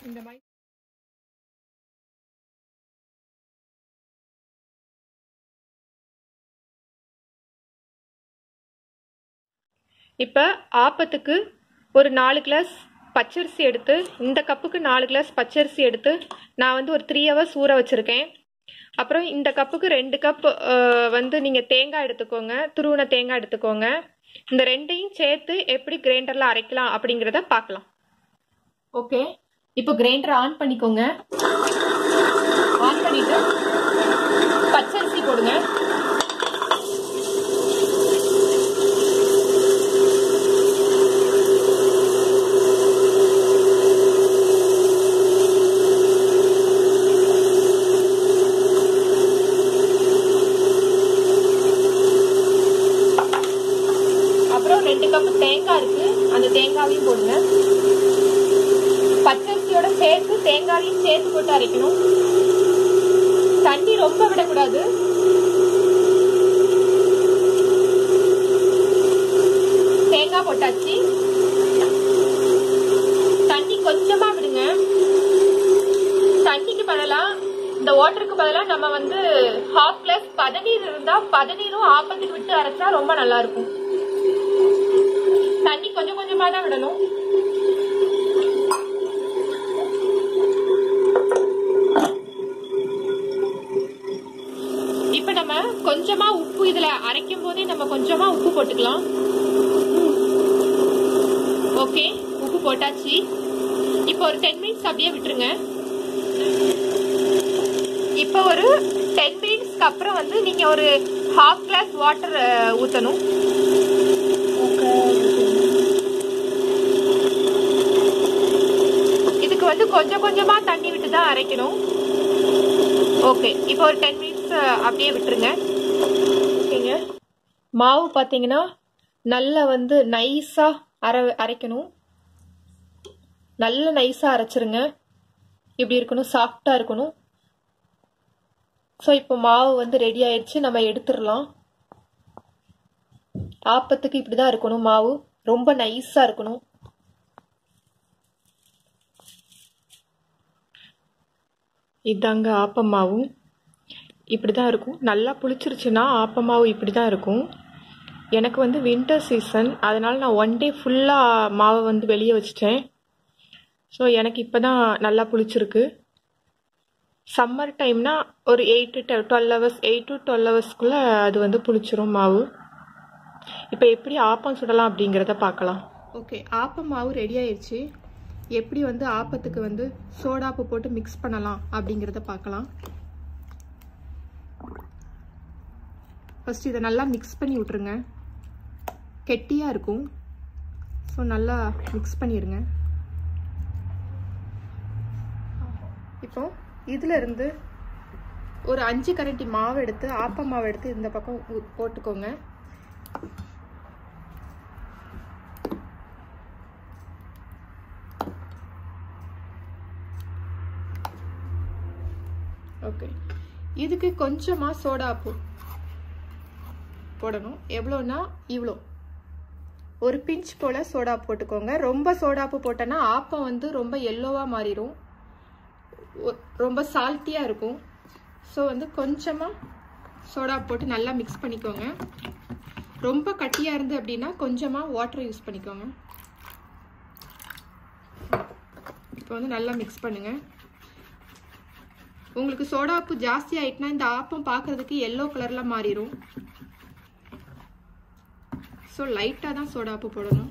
இந்த மாதிரி இப்போ ஆப்பத்துக்கு ஒரு 4 கிளாஸ் பச்சரிசி எடுத்து, இந்த கப்புக்கு 4 கிளாஸ் பச்சரிசி எடுத்து நான் வந்து ஒரு 3 ஹவர்ஸ் ஊற வச்சுருக்கேன். அப்புறம் இந்த கப்புக்கு 2 கப் வந்து நீங்கள் தேங்காய் எடுத்துக்கோங்க, துருவின தேங்காய் எடுத்துக்கோங்க. இந்த ரெண்டையும் சேர்த்து எப்படி கிரைண்டரில் அரைக்கலாம் அப்படிங்கிறத பார்க்கலாம். ஓகே, இப்போ கிரைண்டரை ஆன் பண்ணிக்கோங்க. ஆன் பண்ணிட்டு பச்சரிசி போடுங்க. அப்புறம் 2 கப் தேங்காய் இருக்கு, அந்த தேங்காவையும் போடுங்க. பச்சரிசியோட சேர்த்து தேங்காயையும் சேர்த்து போட்டு அரைக்கணும். தண்ணி ரொம்ப விடக்கூடாது. தேங்காய் போட்டாச்சு. தண்ணி கொஞ்சமா விடுங்க. தண்ணிக்கு பதிலா இந்த வாட்டருக்கு பதிலா நம்ம வந்து ஹாஃப் கிளாஸ் பதநீர் இருந்தா பதநீரும் ஆப்பத்துக்கு விட்டு அரைச்சா ரொம்ப நல்லா இருக்கும். தண்ணி கொஞ்சம் கொஞ்சமா தான் விடணும். இப்ப நம்ம கொஞ்சமா உப்பு, இதுல அரைக்கும் போதே நம்ம கொஞ்சமா உப்பு போட்டுக்கலாம். ஓகே, உப்பு போட்டாச்சு. இப்போ ஒரு 10 மினிட்ஸ் அப்படியே விட்டுருங்க. இப்போ ஒரு 10 மினிட்ஸ்க்கு அப்புறம் வந்து நீங்க ஒரு ஹாஃப் கிளாஸ் வாட்டர் ஊத்தணும். இதுக்கு வந்து கொஞ்சம் கொஞ்சமா தண்ணி விட்டு தான் அரைக்கணும். ஓகே, இப்போ ஒரு 10 மினிட்ஸ் அப்படியே விட்டுருங்க. ஓகேங்க, மாவு பார்த்தீங்கன்னா நல்லா வந்து நைஸா அரைக்கணும். நல்ல நைஸா அரைச்சிருங்க. இப்படி இருக்கணும், சாஃப்டா இருக்கணும். ஸோ இப்போ மாவு வந்து ரெடி ஆயிடுச்சு, நம்ம எடுத்துடலாம். ஆப்பத்துக்கு இப்படிதான் இருக்கணும், மாவு ரொம்ப நைஸா இருக்கணும். இதாங்க ஆப்பமாவும் இப்படிதான் இருக்கும். நல்லா புளிச்சிருச்சுன்னா ஆப்பமாவு இப்படிதான் இருக்கும். எனக்கு வந்து வின்டர் சீசன், அதனால நான் 1 டே ஃபுல்லா மாவை வந்து வெளியே வச்சிட்டேன். ஸோ எனக்கு இப்பதான் நல்லா புளிச்சிருக்கு. சம்மர் டைம்னா ஒரு 8 to 12 ஹவர்ஸ்க்குள்ள அது வந்து புளிச்சிரும் மாவு. இப்போ எப்படி ஆப்பம் சுடலாம் அப்படிங்கிறத பார்க்கலாம். ஓகே, ஆப்பம் மாவு ரெடி ஆயிடுச்சு. எப்படி வந்து ஆப்பத்துக்கு வந்து சோடாப்பு போட்டு மிக்ஸ் பண்ணலாம் அப்படிங்கிறத பார்க்கலாம். ஃபர்ஸ்ட் இதை நல்லா மிக்ஸ் பண்ணி விட்டுருங்க. கெட்டியாக இருக்கும். ஸோ நல்லா மிக்ஸ் பண்ணிடுங்க. இப்போ இதில் இருந்து ஒரு 5 கரண்டி மாவு எடுத்து, ஆப்ப மாவு எடுத்து இந்த பக்கம் போட்டுக்கோங்க. ஓகே, இதுக்கு கொஞ்சமா சோடாப்பு போடணும். எவ்வளோனா இவ்வளோ, ஒரு பிஞ்ச் போல சோடா போட்டுக்கோங்க. ரொம்ப சோடாப்பு போட்டோன்னா ஆப்பம் வந்து ரொம்ப எல்லோவா மாறிடும், ரொம்ப சால்ட்டியா இருக்கும். ஸோ வந்து கொஞ்சமா சோடா போட்டு நல்லா மிக்ஸ் பண்ணிக்கோங்க. ரொம்ப கட்டியா இருந்து அப்படின்னா கொஞ்சமா வாட்டர் யூஸ் பண்ணிக்கோங்க. இப்போ வந்து நல்லா மிக்ஸ் பண்ணுங்க. உங்களுக்கு சோடாப்பு ஜாஸ்தி ஆயிட்டுனா இந்த ஆப்பம் பார்க்கறதுக்கு எல்லோ கலர்ல மாறிடும். ஸோ லைட்டா தான் சோடாப்பு போடணும்.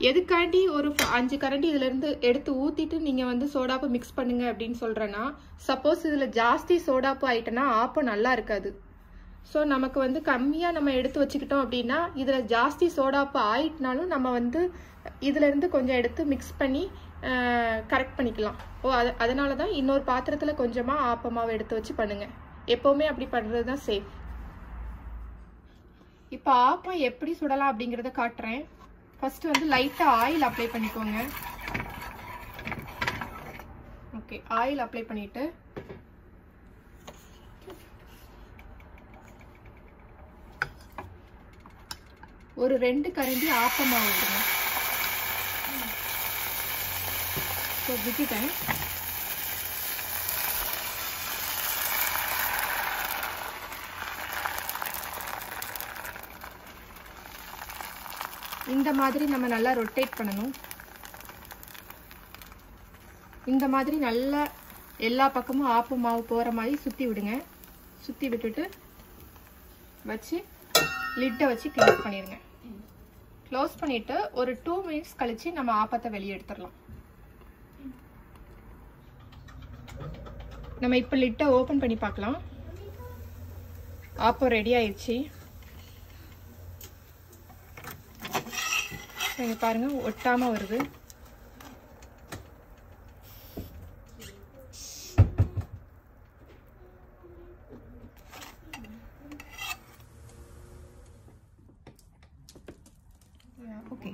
எதுக்காண்டி ஒரு 5 கரண்டி இதுல இருந்து எடுத்து ஊத்திட்டு நீங்க வந்து சோடாப்பு மிக்ஸ் பண்ணுங்க அப்படின்னு சொல்றேன்னா, சப்போஸ் இதுல ஜாஸ்தி சோடாப்பு ஆயிட்டனா ஆப்பம் நல்லா இருக்காது. ஸோ நமக்கு வந்து கம்மியா நம்ம எடுத்து வச்சுக்கிட்டோம் அப்படின்னா, இதுல ஜாஸ்தி சோடாப்பு ஆயிட்டுனாலும் நம்ம வந்து இதுல இருந்து கொஞ்சம் எடுத்து மிக்ஸ் பண்ணி கரெக்ட் பண்ணிக்கலாம். அதனால தான் இன்னொரு பாத்திரத்துல கொஞ்சமா ஆப்பமாவை எடுத்து வச்சு பண்ணுங்க. எப்பவுமே அப்படி பண்றது தான் சேஃப். இப்போ ஆப்பம் எப்படி சுடலாம் அப்படிங்கறத காட்டுறேன். ஃபர்ஸ்ட் வந்து லைட்டா ஆயில் அப்ளை பண்ணிக்கோங்க. ஓகே, ஆயில் அப்ளை பண்ணிட்டு ஒரு 2 கரண்டி ஆப்ப மாவு விடுங்க. இப்போ விட்டுட்டேன். இந்த மாதிரி நம்ம நல்லா ரொட்டேட் பண்ணணும். இந்த மாதிரி நல்லா எல்லா பக்கமும் ஆப்ப மாவு போகிற மாதிரி சுற்றி விடுங்க. சுற்றி விட்டுட்டு வச்சு லிட்டை வச்சு க்ளோஸ் பண்ணிடுங்க. க்ளோஸ் பண்ணிவிட்டு ஒரு 2 மினிட்ஸ் கழித்து நம்ம ஆப்பத்தை வெளியே எடுத்துடலாம். நம்ம இப்போ லிட்டை ஓப்பன் பண்ணி பார்க்கலாம். ஆப்பம் ரெடி ஆயிடுச்சு. இங்கே பாருங்கள், ஒட்டாமல் வருது. ஓகே,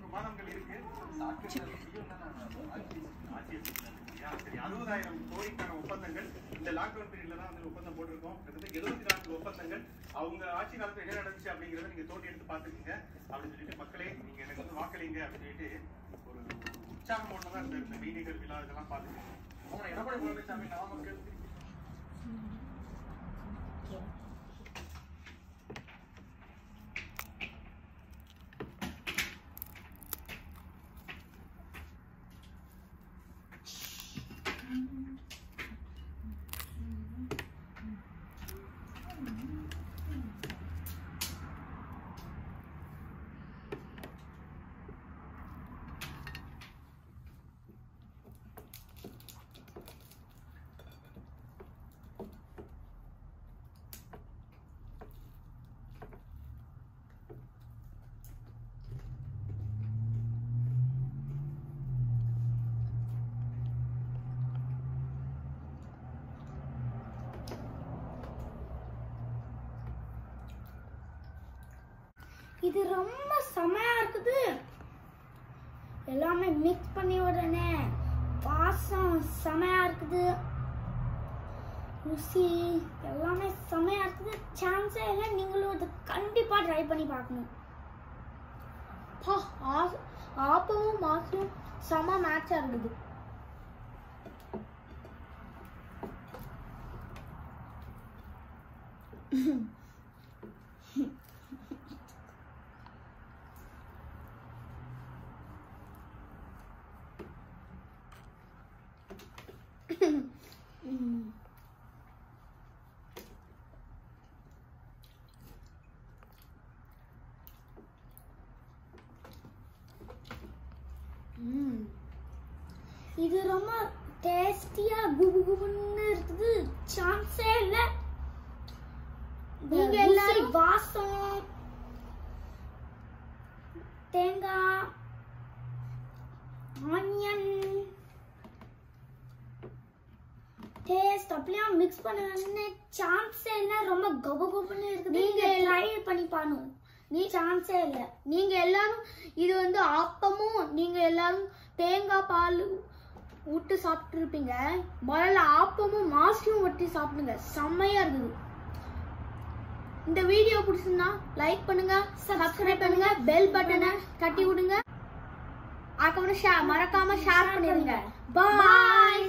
60,000 கோடிக்கான ஒப்பந்தங்கள் இந்த லாக்டவுன் பீரியட்ல தான் வந்து ஒப்பந்தம் போட்டிருக்கோம். கிட்டத்தட்ட 74 ஒப்பந்தங்கள் அவங்க ஆட்சி காலத்துல என்ன நடந்துச்சு அப்படிங்கறத நீங்க தோண்டி எடுத்து பாத்துக்கீங்க அப்படின்னு சொல்லிட்டு மக்களே நீங்க எனக்கு வந்து வாக்களிங்க அப்படின்னு சொல்லிட்டு ஒரு உற்சாகமோட தான் இந்த மீடிகள் விழா இதெல்லாம் பாத்துக்கோங்க. அவங்க எடப்பாடி பழனிசாமி நாமக்கல் இது ரொம்ப செமையா இருக்குது. எல்லாமே மிக்ஸ் பண்ணி உடனே வாசம் செமையா இருக்குது. ருசி எல்லாமே செமையா இருக்குது. சான்ஸே இல்லை. நீங்களும் இது கண்டிப்பா ட்ரை பண்ணி பார்க்கணும். ஆப்பமும் மாசும் செம மேட்சா இருக்குது. இது ரொம்ப டேஸ்டியா குபுகுபுன்னு இருக்குது. சான்ஸே இல்லை. நீங்க எல்லாரும் வாசம் தேங்காய் ஆனியன் டேஸ்ட் அப்படியே மிக்ஸ் பண்ண சான்ஸே இல்லை. ரொம்ப கபகபுன்னு இருக்குது. நீங்க ட்ரை பண்ணி பாருங்க. சான்ஸே இல்லை. நீங்க எல்லாரும் இது வந்து ஆப்பமும் நீங்க எல்லாரும் தேங்காய் பால் விட்டு சாப்பிட்டு இருப்பீங்க. முதல்ல ஆப்பமும் மாஸ்டும் விட்டு சாப்பிடுங்க. செம்மையா இருக்குது. இந்த வீடியோ பிடிச்சிருந்தா லைக் பண்ணுங்க, சப்ஸ்கிரைப் பண்ணுங்க, பெல் பட்டனை தட்டி விடுங்க. அதுக்கப்புறம் மறக்காம ஷேர் பண்ணிடுங்க. பாய்.